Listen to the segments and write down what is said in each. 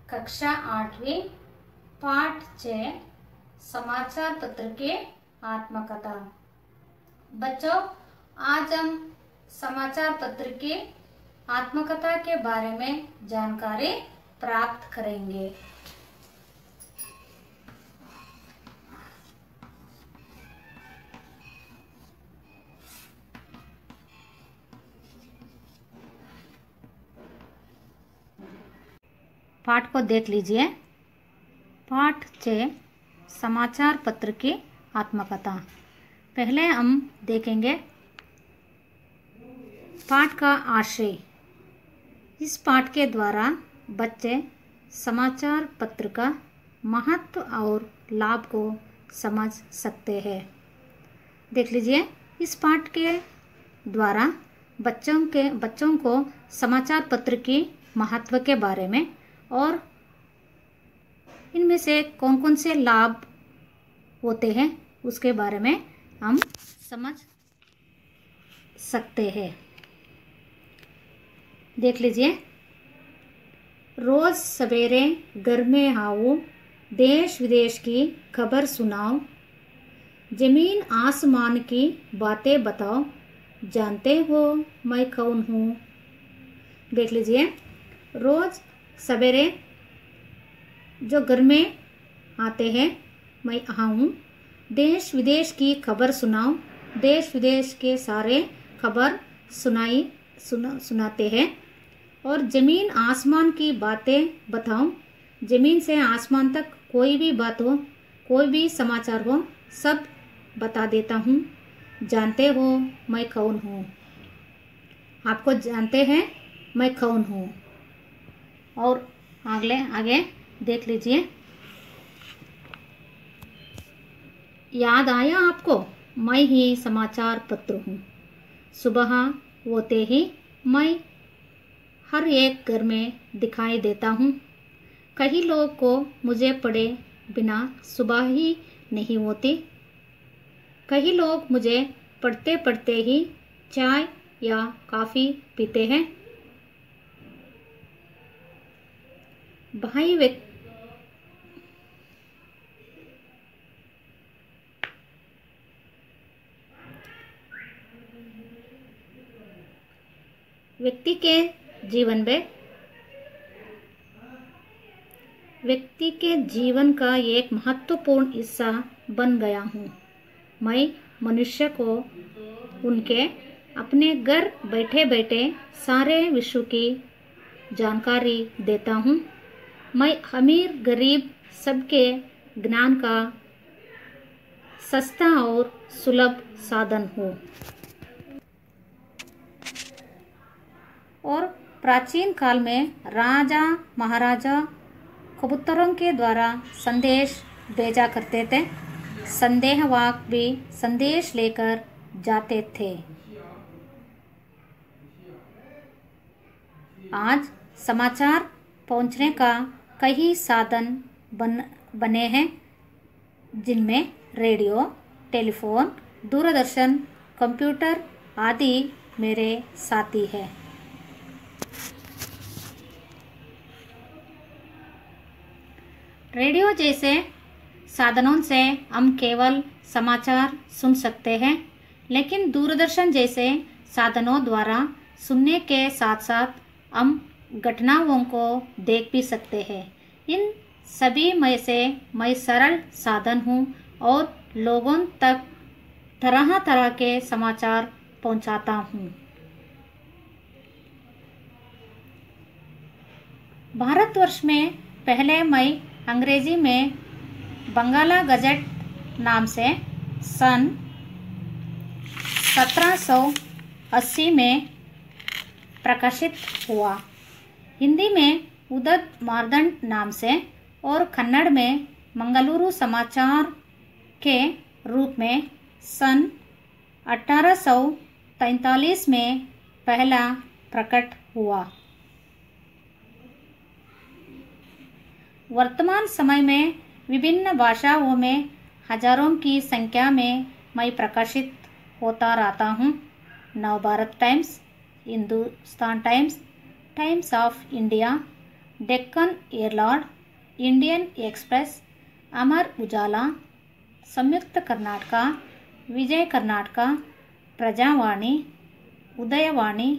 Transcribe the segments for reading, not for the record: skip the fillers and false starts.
कक्षा 8वीं पाठ 6 समाचार पत्र की आत्मकथा। बच्चों, आज हम समाचार पत्र की आत्मकथा के बारे में जानकारी प्राप्त करेंगे। पाठ को देख लीजिए। पाठ 6 समाचार पत्र की आत्मकथा। पहले हम देखेंगे पाठ का आशय। इस पाठ के द्वारा बच्चे समाचार पत्र का महत्व और लाभ को समझ सकते हैं। देख लीजिए, इस पाठ के द्वारा बच्चों को समाचार पत्र की महत्व के बारे में और इनमें से कौन कौन से लाभ होते हैं उसके बारे में हम समझ सकते हैं। देख लीजिए, रोज सवेरे घर में आओ, देश विदेश की खबर सुनाओ, जमीन आसमान की बातें बताओ, जानते हो मैं कौन हूँ। देख लीजिए, रोज सवेरे जो घर में आते हैं, मैं आऊँ, देश विदेश की खबर सुनाओ, देश विदेश के सारे खबर सुनाते हैं, और ज़मीन आसमान की बातें बताऊं, ज़मीन से आसमान तक कोई भी बात हो, कोई भी समाचार हो, सब बता देता हूँ। जानते हो मैं कौन हूँ। आपको जानते हैं मैं कौन हूँ। और आगे देख लीजिए, याद आया आपको, मैं ही समाचार पत्र हूँ। सुबह होते ही मैं हर एक घर में दिखाई देता हूँ। कई लोग को मुझे पढ़े बिना सुबह ही नहीं होती। कई लोग मुझे पढ़ते पढ़ते ही चाय या कॉफ़ी पीते हैं। भाई व्यक्ति के जीवन का एक महत्वपूर्ण हिस्सा बन गया हूँ। मैं मनुष्य को उनके अपने घर बैठे बैठे सारे विश्व की जानकारी देता हूँ। मैं अमीर गरीब सबके ज्ञान का सस्ता और सुलभ साधन हूँ। और प्राचीन काल में राजा महाराजा कबूतरों के द्वारा संदेश भेजा करते थे। संदेहवाहक भी संदेश लेकर जाते थे। आज समाचार पहुंचने का कई साधन बने हैं, जिनमें रेडियो, टेलीफोन, दूरदर्शन, कंप्यूटर आदि मेरे साथी हैं। रेडियो जैसे साधनों से हम केवल समाचार सुन सकते हैं, लेकिन दूरदर्शन जैसे साधनों द्वारा सुनने के साथ साथ हम घटनाओं को देख भी सकते हैं। इन सभी में से मैं सरल साधन हूँ और लोगों तक तरह तरह के समाचार पहुँचाता हूँ। भारतवर्ष में पहले मैं अंग्रेजी में बंगाला गजट नाम से सन 1780 में प्रकाशित हुआ। हिंदी में उदत मार्दंड नाम से और कन्नड़ में मंगलुरु समाचार के रूप में सन 1843 में पहला प्रकट हुआ। वर्तमान समय में विभिन्न भाषाओं में हजारों की संख्या में मैं प्रकाशित होता रहता हूँ। Navbharat Times, Hindustan Times, Times of India, Deccan Herald, Indian Express, Amar Ujala, Samyukta Karnataka, विजय कर्नाटका, प्रजावाणी, उदयवाणी,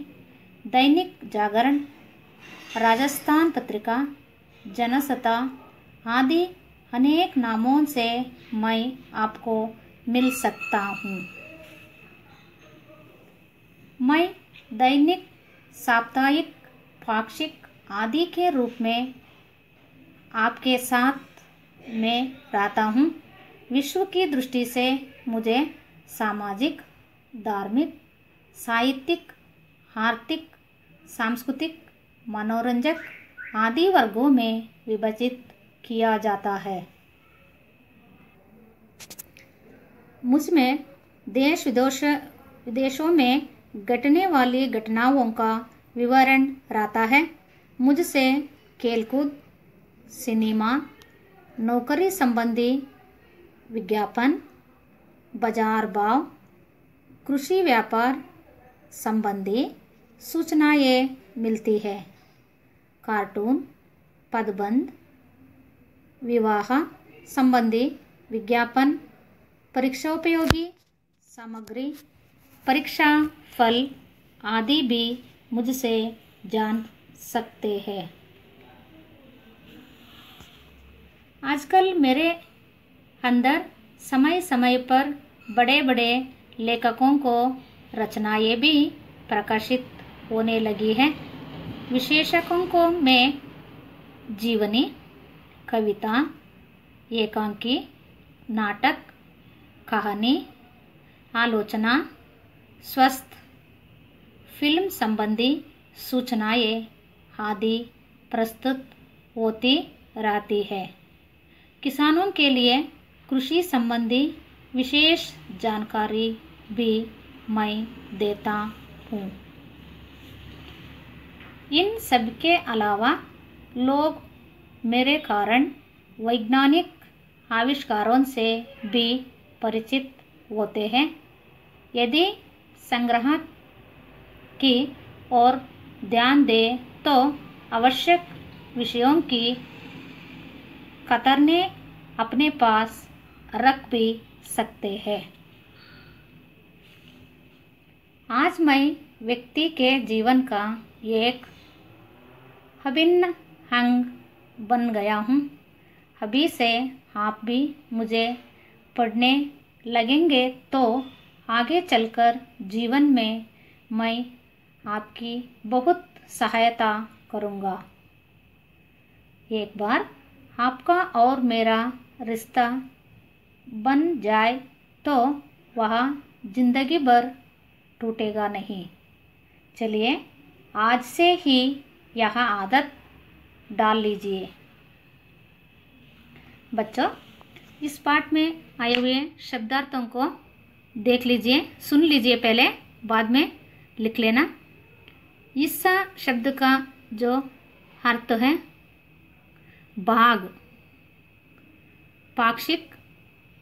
दैनिक जागरण, राजस्थान पत्रिका, जनसत्ता आदि अनेक नामों से मैं आपको मिल सकता हूँ। मैं दैनिक, साप्ताहिक, पाक्षिक आदि के रूप में आपके साथ में रहता हूँ। विश्व की दृष्टि से मुझे सामाजिक, धार्मिक, साहित्यिक, आर्थिक, सांस्कृतिक, मनोरंजक आदि वर्गों में विभाजित किया जाता है। मुझमें देश विदेशों में घटने वाली घटनाओं का विवरण रहता है। मुझसे खेलकूद, सिनेमा, नौकरी संबंधी विज्ञापन, बाजार भाव, कृषि व्यापार संबंधी सूचनाएं मिलती है। कार्टून, पदबंध, विवाह संबंधी विज्ञापन, परीक्षाोपयोगी सामग्री, परीक्षा फल आदि भी मुझसे जान सकते हैं। आजकल मेरे अंदर समय समय पर बड़े बड़े लेखकों को रचनाएं भी प्रकाशित होने लगी हैं। विशेषकों को में जीवनी, कविता, एकांकी, नाटक, कहानी, आलोचना, स्वस्थ, फिल्म संबंधी सूचनाएं आदि प्रस्तुत होती रहती है। किसानों के लिए कृषि संबंधी विशेष जानकारी भी मैं देता हूँ। इन सब के अलावा लोग मेरे कारण वैज्ञानिक आविष्कारों से भी परिचित होते हैं। यदि संग्रह की ओर ध्यान दें तो आवश्यक विषयों की कतरने अपने पास रख भी सकते हैं। आज मैं व्यक्ति के जीवन का एक अभिन्न अंग बन गया हूँ। अभी से आप भी मुझे पढ़ने लगेंगे तो आगे चलकर जीवन में मैं आपकी बहुत सहायता करूँगा। एक बार आपका और मेरा रिश्ता बन जाए तो वह जिंदगी भर टूटेगा नहीं। चलिए आज से ही यह आदत डाल लीजिए। बच्चों, इस पाठ में आए हुए शब्दार्थों को देख लीजिए, सुन लीजिए पहले, बाद में लिख लेना। इस शब्द का जो अर्थ है भाग, पाक्षिक,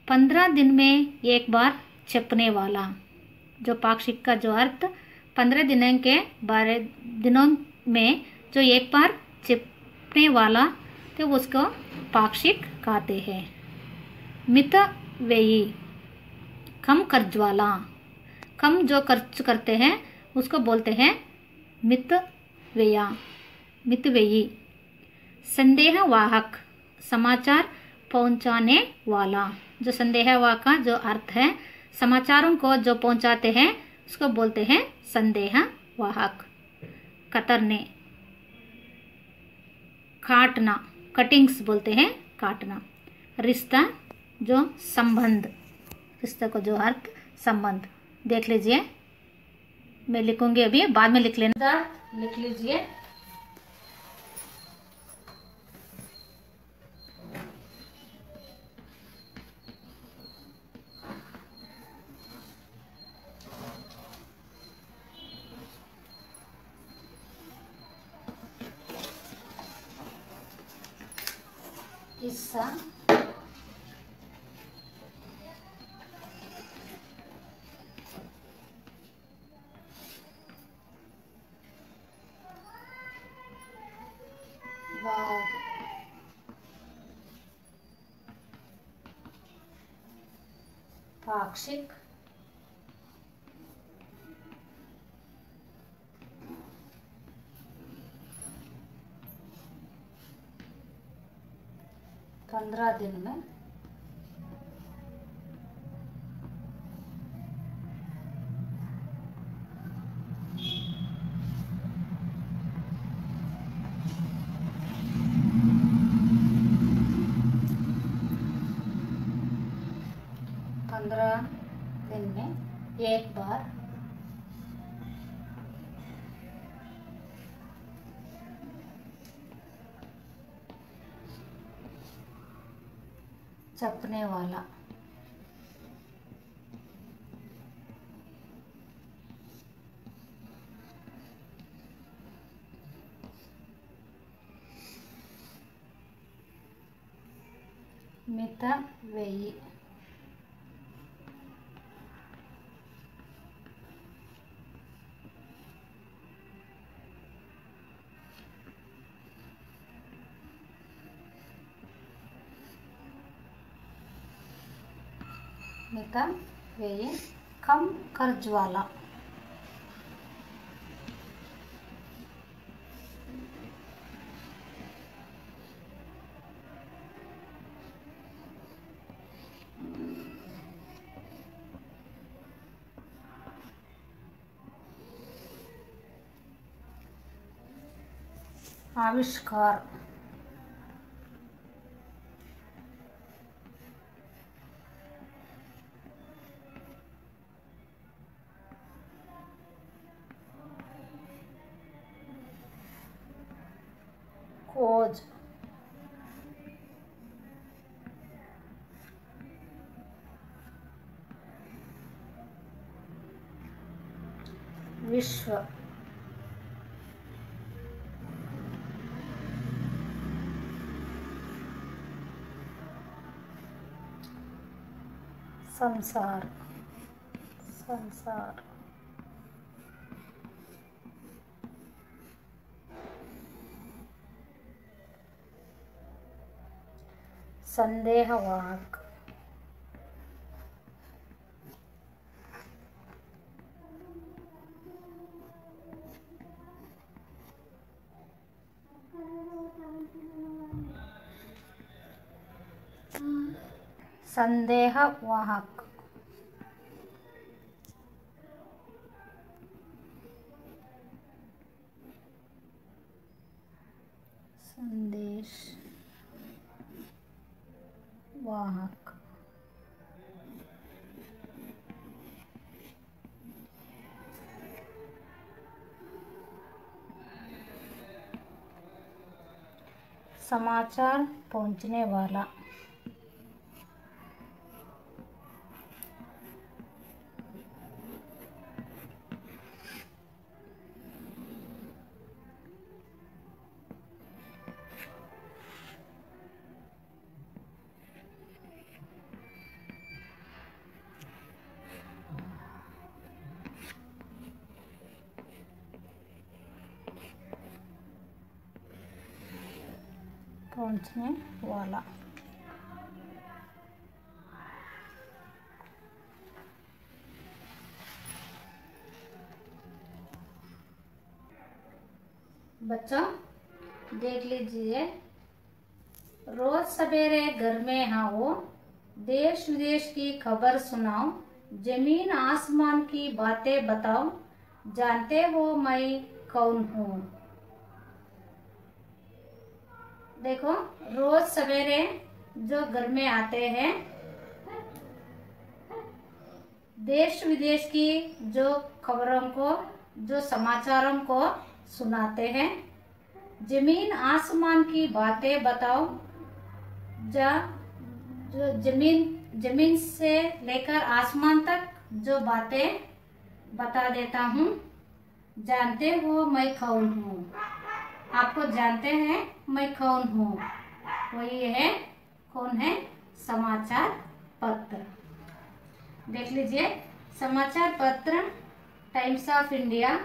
15 दिन में एक बार छिपने वाला। जो पाक्षिक का जो अर्थ 15 दिनों में जो एक बार छिपने वाला, तो उसको पाक्षिक कहते हैं। मितव्ययी, कम कर्ज वाला, कम जो खर्च करते हैं उसको बोलते हैं मितव्ययी। संदेहवाहक, समाचार पहुंचाने वाला। जो संदेहवाहक का जो अर्थ है समाचारों को जो पहुंचाते हैं उसको बोलते हैं संदेहवाहक। कतरने, काटना, कटिंग्स बोलते हैं काटना। रिश्ता जो संबंध, रिश्ता को जो अर्थ संबंध। देख लीजिए, मैं लिखूंगी अभी, बाद में लिख लेना, लिख लीजिए। हिस्सा, वाव। पाक्षिक, 15 दिन में। दिन में एक बार। चपने वाला, మిత వెయ్యి, మిత వెయ్యి। కम कर्ज वाला, आविष्कार, खोज, विश्व, संसार, संसार, संदेहवाहक, संदेहवाहक, संदेश वाहक, समाचार पहुंचने वाला, पहुंचने वाला। बच्चों देख लीजिए, रोज सवेरे घर में आओ, देश विदेश की खबर सुनाओ, जमीन आसमान की बातें बताओ, जानते हो मैं कौन हूँ। देखो, रोज सवेरे जो घर में आते हैं, देश विदेश की जो खबरों को, जो समाचारों को सुनाते हैं, जमीन आसमान की बातें बताओ, जो जमीन से लेकर आसमान तक जो बातें बता देता हूँ। जानते हो मैं कौन हूँ, आपको जानते हैं मैं कौन हूँ, वही है, कौन है, समाचार पत्र। देख लीजिए, समाचार पत्र times of India,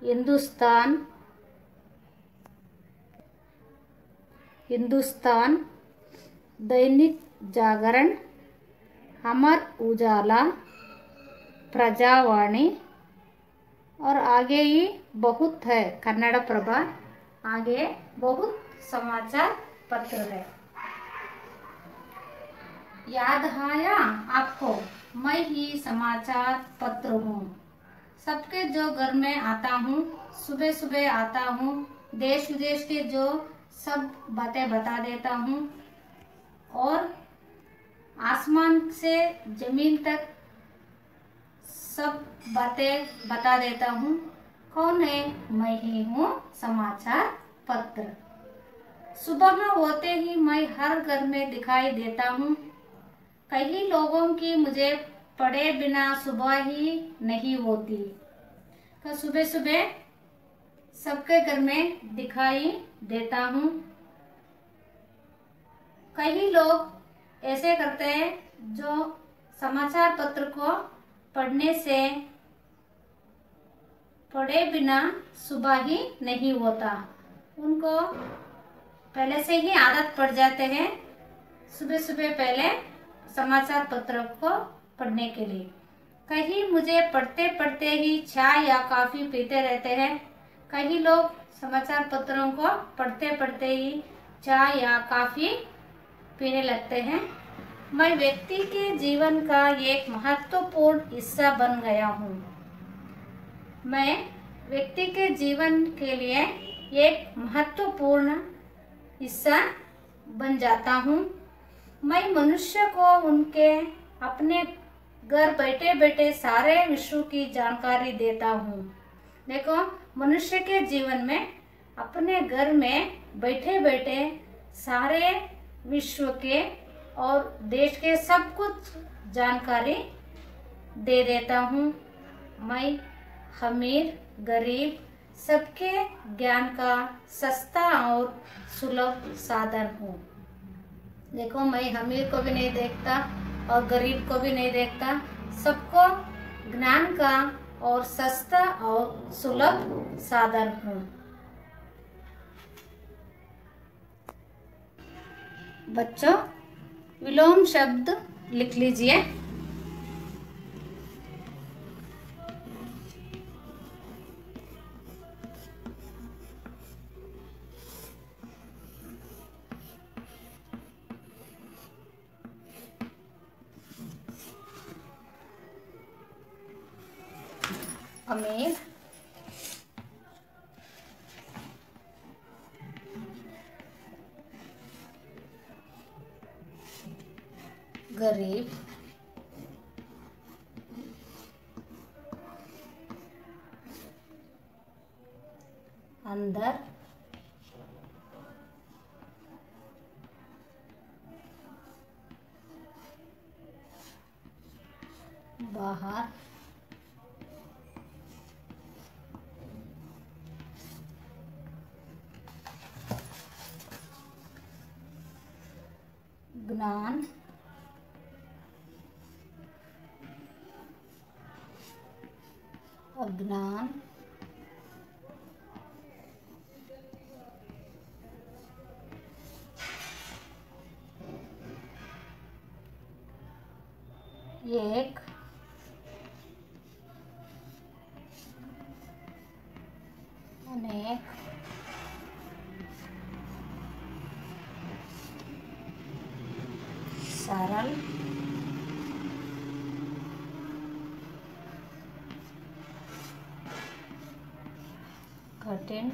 Hindustan Dainik Jagran, Amar Ujala, Prajavani और आगे ही बहुत है, कन्नड़प्रभा, आगे बहुत समाचार पत्र है। याद आया आपको? मैं ही समाचार पत्र हूँ। सबके जो घर में आता हूँ, सुबह सुबह आता हूँ, देश विदेश के जो सब बातें बता देता हूँ और आसमान से जमीन तक सब बातें बता देता हूँ। कौन है? मैं ही हूँ समाचार पत्र। सुबह होते ही मैं हर घर में दिखाई देता हूँ। कई लोगों की मुझे पढ़े बिना सुबह ही नहीं होती। तो सुबह सुबह सबके घर में दिखाई देता हूँ। कई लोग ऐसे करते हैं जो समाचार पत्र को पढ़े बिना सुबह ही नहीं होता। उनको पहले से ही आदत पड़ जाते हैं सुबह सुबह पहले समाचार पत्र को पढ़ने के लिए। कहीं मुझे पढ़ते पढ़ते ही चाय या कॉफी पीते रहते हैं। कई लोग समाचार पत्रों को पढ़ते पढ़ते ही चाय या कॉफी पीने लगते हैं। मैं व्यक्ति के जीवन का एक महत्वपूर्ण हिस्सा बन गया हूँ। मैं व्यक्ति के जीवन के लिए एक महत्वपूर्ण हिस्सा बन जाता हूँ। मैं मनुष्य को उनके अपने घर बैठे बैठे सारे विश्व की जानकारी देता हूँ। देखो, मनुष्य के जीवन में अपने घर में बैठे बैठे सारे विश्व के और देश के सब कुछ जानकारी दे देता हूँ। मैं अमीर गरीब सबके ज्ञान का सस्ता और सुलभ साधन हूँ। देखो, मैं अमीर को भी नहीं देखता और गरीब को भी नहीं देखता, सबको ज्ञान का और सस्ता और सुलभ साधन हूँ। बच्चों, विलोम शब्द लिख लीजिए। अमीर, गरीब, अंदर, बाहर, ज्ञान, अज्ञान, एक, अनेक, सरल, कठिन,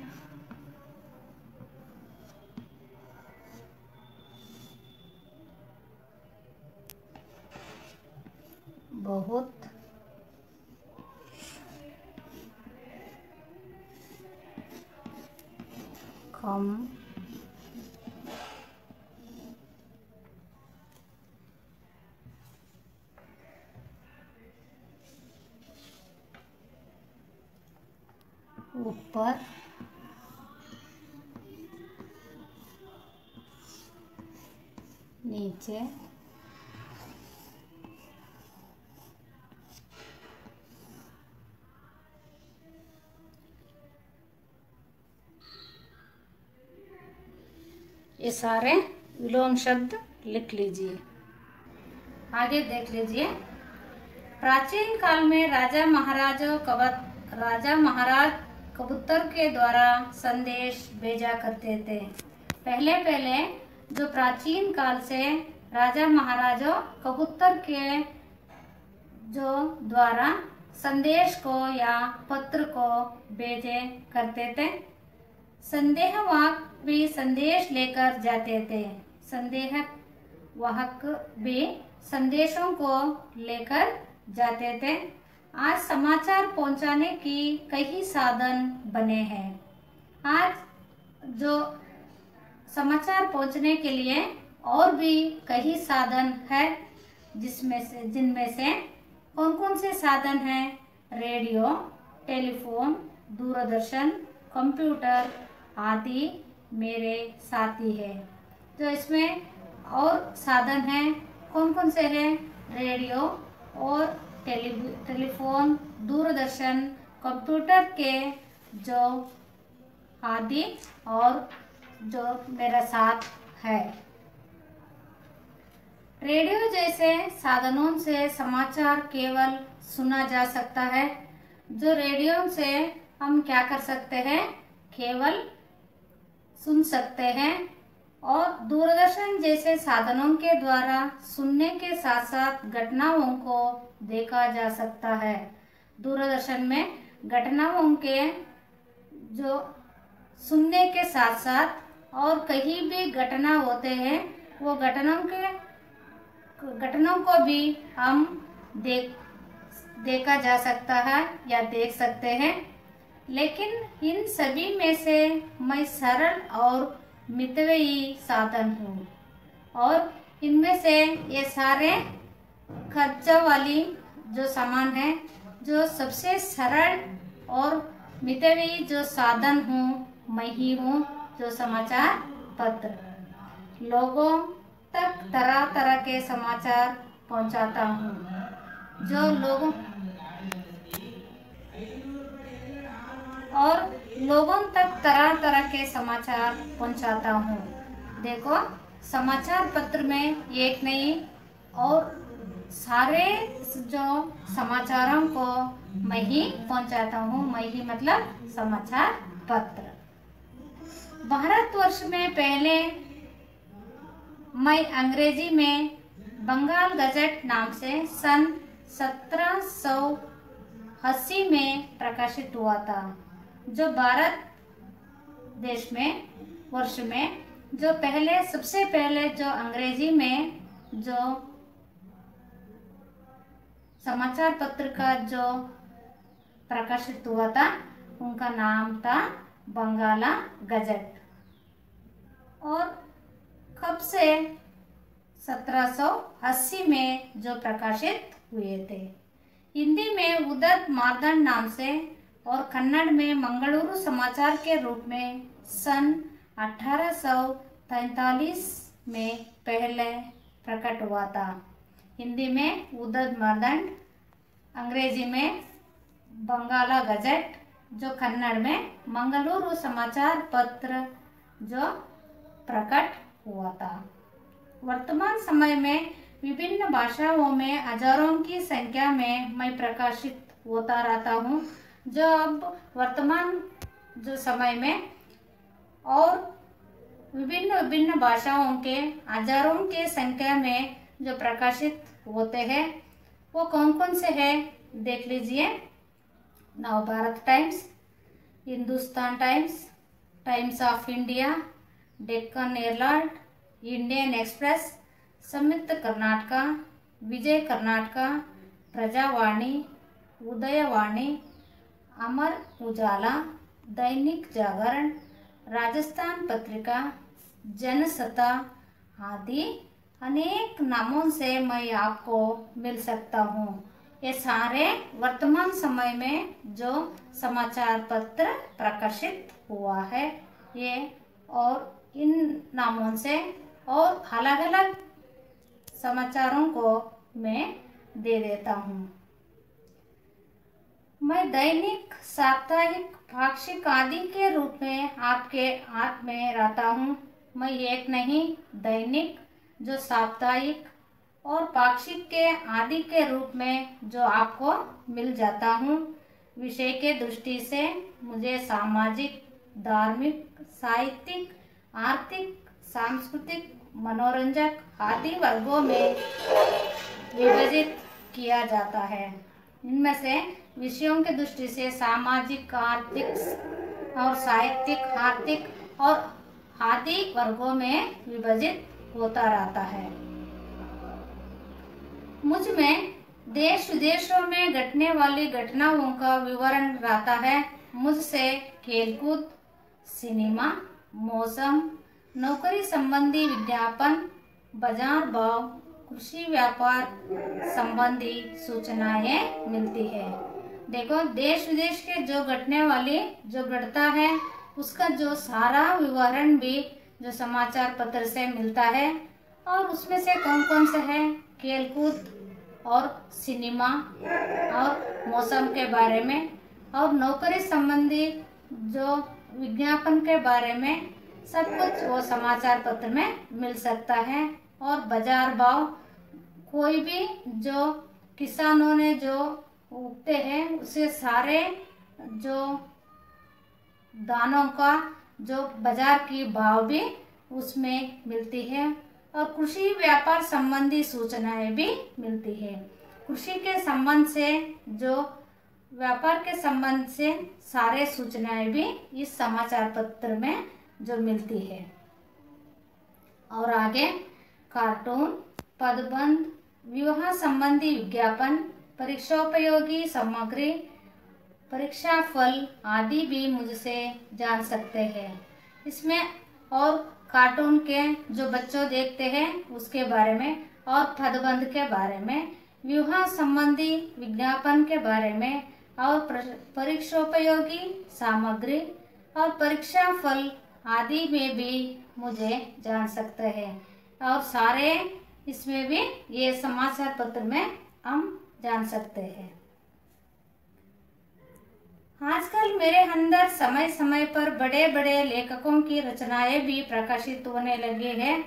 बहुत, कम, ऊपर, नीचे, ये सारे विलोम शब्द लिख लीजिए। आगे देख लीजिए। प्राचीन काल में राजा महाराज कबूतर के द्वारा संदेश भेजा करते थे। पहले जो प्राचीन काल से राजा महाराजा कबूतर के जो द्वारा संदेश को या पत्र को भेजे करते थे। संदेहवाहक भी संदेश लेकर जाते थे। संदेहवाहक भी संदेशों को लेकर जाते थे। आज समाचार पहुंचाने की कई साधन बने हैं। आज जो समाचार पहुंचने के लिए और भी कई साधन है, जिनमें से कौन कौन से साधन हैं? रेडियो, टेलीफोन, दूरदर्शन, कंप्यूटर आदि मेरे साथी है। तो इसमें और साधन हैं, कौन कौन से हैं? रेडियो और टेलीफोन, दूरदर्शन, कंप्यूटर के जो आदि और जो मेरा साथ है। रेडियो जैसे साधनों से समाचार केवल सुना जा सकता है। जो रेडियो से हम क्या कर सकते हैं? केवल सुन सकते हैं। और दूरदर्शन जैसे साधनों के द्वारा सुनने के साथ साथ घटनाओं को देखा जा सकता है। दूरदर्शन में घटनाओं के जो सुनने के साथ साथ और कहीं भी घटना होते हैं, वो घटनाओं को भी हम देखा जा सकता है या देख सकते हैं। लेकिन इन सभी में से मैं सरल और मितव्ययी साधन हूँ, और इनमें से ये सारे खर्चा वाली जो सामान है, जो सबसे सरल और मितव्ययी जो साधन हूँ मैं ही हूँ, जो समाचार पत्र। लोगों तक तरह तरह के समाचार पहुँचाता हूँ। लोगों तक तरह तरह के समाचार पहुंचाता हूँ। देखो, समाचार पत्र में एक नहीं और सारे जो समाचारों को मैं ही पहुंचाता हूँ। मैं ही मतलब समाचार पत्र। भारतवर्ष में पहले मैं अंग्रेजी में बंगाल गजट नाम से सन 1780 में प्रकाशित हुआ था। जो भारत देश में वर्ष में जो सबसे पहले जो अंग्रेजी में जो समाचार पत्र का जो प्रकाशित हुआ था, उनका नाम था बंगाला गजट। और कब से? 1780 में जो प्रकाशित हुए थे। हिंदी में उदत मार्दंड नाम से और कन्नड़ में मंगलुरु समाचार के रूप में सन 1843 में पहले प्रकट हुआ था। हिंदी में उदत मार्दंड, अंग्रेजी में बंगाला गजट, जो कन्नड़ में मंगलुरु समाचार पत्र जो प्रकट हुआ था। वर्तमान समय में विभिन्न भाषाओं में हजारों की संख्या में मैं प्रकाशित होता रहता हूँ। जो अब वर्तमान जो समय में और विभिन्न भाषाओं के हजारों के संख्या में जो प्रकाशित होते हैं, वो कौन कौन से हैं? देख लीजिए। Navbharat Times, Hindustan Times, Times of India, Deccan Herald, Indian express, संयुक्त कर्नाटका, विजय कर्नाटका, प्रजावाणी, उदयवाणी, अमर उजाला, दैनिक जागरण, राजस्थान पत्रिका, जनसत्ता आदि अनेक नामों से मैं आपको मिल सकता हूँ। ये सारे वर्तमान समय में जो समाचार पत्र प्रकाशित हुआ है, ये और इन नामों से और अलग अलग समाचारों को मैं दे देता हूँ। मैं दैनिक, साप्ताहिक, पाक्षिक आदि के रूप में आपके हाथ में रहता हूँ। मैं एक नहीं, दैनिक, जो साप्ताहिक और पाक्षिक के आदि के रूप में जो आपको मिल जाता हूँ। विषय के दृष्टि से मुझे सामाजिक, धार्मिक, साहित्यिक, आर्थिक, सांस्कृतिक, मनोरंजक आदि वर्गों में विभाजित किया जाता है। इनमें से विषयों की दृष्टि से सामाजिक, आर्थिक और साहित्यिक, आर्थिक और आदि वर्गों में विभाजित होता रहता है। मुझ में देश विदेशों में घटने वाली घटनाओं का विवरण रहता है। मुझसे खेलकूद, सिनेमा, मौसम, नौकरी संबंधी विज्ञापन, बाजार भाव, कृषि व्यापार संबंधी सूचनाएं मिलती है। देखो, देश विदेश के जो घटने वाली जो घटता है उसका जो सारा विवरण भी जो समाचार पत्र से मिलता है। और उसमें से कौन कौन से है? खेलकूद और सिनेमा और मौसम के बारे में, और नौकरी संबंधी जो विज्ञापन के बारे में सब कुछ वो समाचार पत्र में मिल सकता है। और बाजार भाव, कोई भी जो किसानों ने जो उगते हैं उसे सारे जो दानों का जो बाजार की भाव भी उसमें मिलती है। और कृषि व्यापार संबंधी सूचनाएं भी मिलती है। कृषि के संबंध से जो व्यापार के संबंध से सारे सूचनाएं भी इस समाचार पत्र में जो मिलती है। और आगे कार्टून, पदबंध, विवाह संबंधी विज्ञापन, परीक्षाोपयोगी सामग्री, परीक्षा फल आदि भी मुझसे जान सकते हैं। इसमें और कार्टून के जो बच्चों देखते हैं उसके बारे में, और पदबंध के बारे में, विवाह संबंधी विज्ञापन के बारे में, और परीक्षाोपयोगी सामग्री और परीक्षा फल आदि में भी मुझे जान सकते हैं। और सारे इसमें भी ये समाचार पत्र में हम जान सकते हैं। आजकल मेरे अंदर समय समय पर बड़े बड़े लेखकों की रचनाएं भी प्रकाशित होने लगे हैं।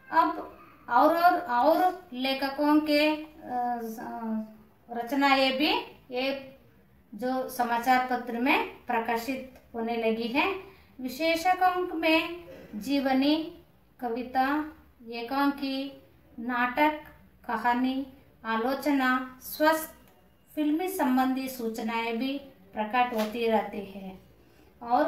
अब और लेखकों के रचनाएं भी एक जो समाचार पत्र में प्रकाशित होने लगी है। विशेषकों में जीवनी, कविता, एकांकी, नाटक, कहानी, आलोचना, स्वस्थ, फिल्मी संबंधी सूचनाएं भी प्रकट होती रहती है। और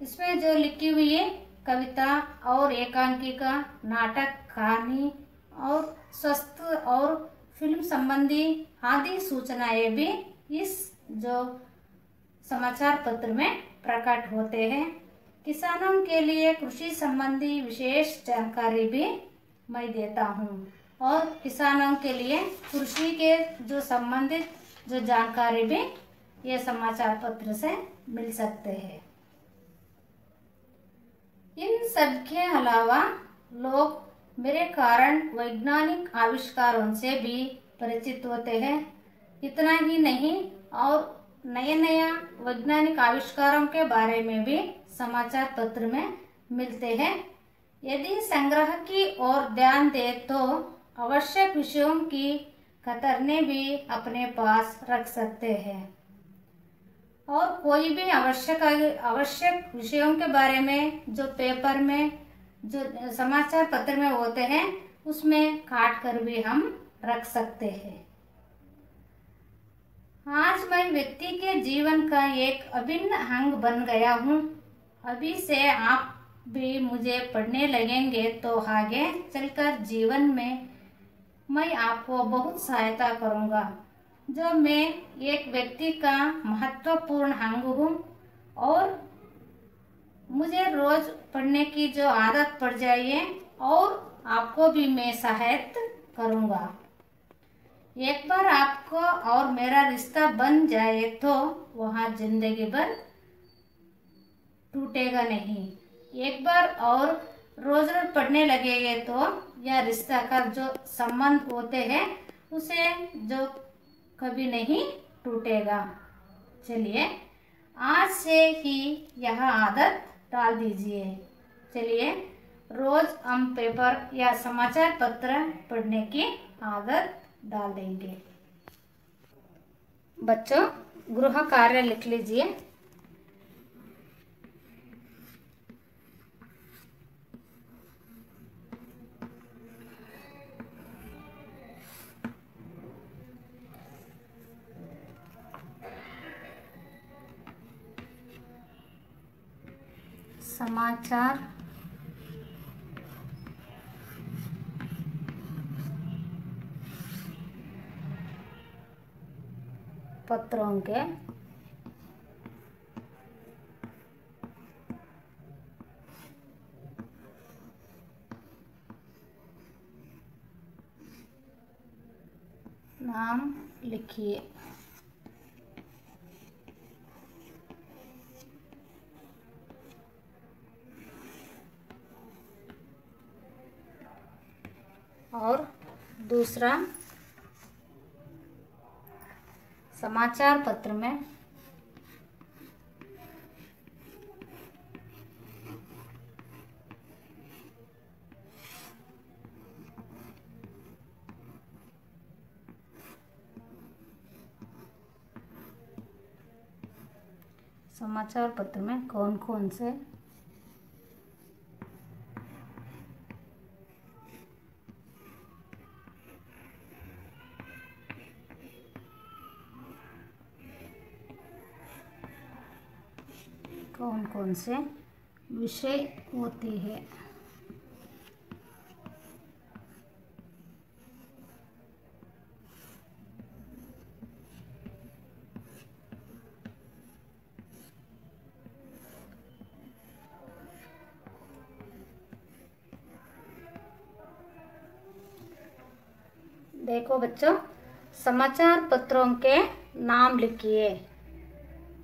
इसमें जो लिखी हुई है कविता और एकांकिका, नाटक, कहानी और स्वस्थ और फिल्म संबंधी आदि सूचनाएं भी इस जो समाचार पत्र में प्रकट होते हैं। किसानों के लिए कृषि संबंधी विशेष जानकारी भी मैं देता हूँ। और किसानों के लिए कृषि के जो संबंधित जो जानकारी भी ये समाचार पत्र से मिल सकते हैं। इन सब के अलावा लोग मेरे कारण वैज्ञानिक आविष्कारों से भी परिचित होते हैं। इतना ही नहीं, और नए नया वैज्ञानिक आविष्कारों के बारे में भी समाचार पत्र में मिलते हैं। यदि संग्रह की ओर ध्यान दे तो आवश्यक विषयों की कतरने भी अपने पास रख सकते हैं। और कोई भी आवश्यक विषयों के बारे में जो पेपर में जो समाचार पत्र में होते हैं उसमें काट कर भी हम रख सकते हैं। आज मैं व्यक्ति के जीवन का एक अभिन्न अंग बन गया हूँ। अभी से आप भी मुझे पढ़ने लगेंगे तो आगे चलकर जीवन में मैं आपको बहुत सहायता करूँगा। जो मैं एक व्यक्ति का महत्वपूर्ण अंग हूँ और मुझे रोज पढ़ने की जो आदत पड़ जाए और आपको भी मैं सहायता करूँगा। एक बार आपको और मेरा रिश्ता बन जाए तो वहाँ जिंदगी भर टूटेगा नहीं। एक बार और रोज रोज पढ़ने लगेंगे तो यह रिश्ता का जो संबंध होते हैं उसे जो कभी नहीं टूटेगा। चलिए आज से ही यह आदत डाल दीजिए। चलिए रोज हम पेपर या समाचार पत्र पढ़ने की आदत डाल देंगे। बच्चों, गृह कार्य लिख लीजिए। समाचार पत्रों के नाम लिखिए। और दूसरा, समाचार पत्र में कौन कौन से विषय होते हैं। देखो बच्चों, समाचार पत्रों के नाम लिखिए।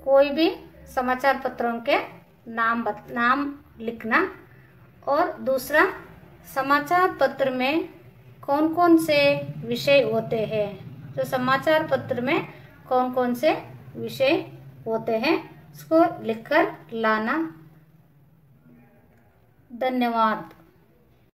कोई भी समाचार पत्रों के नाम लिखना। और दूसरा, समाचार पत्र में कौन कौन से विषय होते हैं। तो समाचार पत्र में कौन कौन से विषय होते हैं उसको लिखकर लाना। धन्यवाद।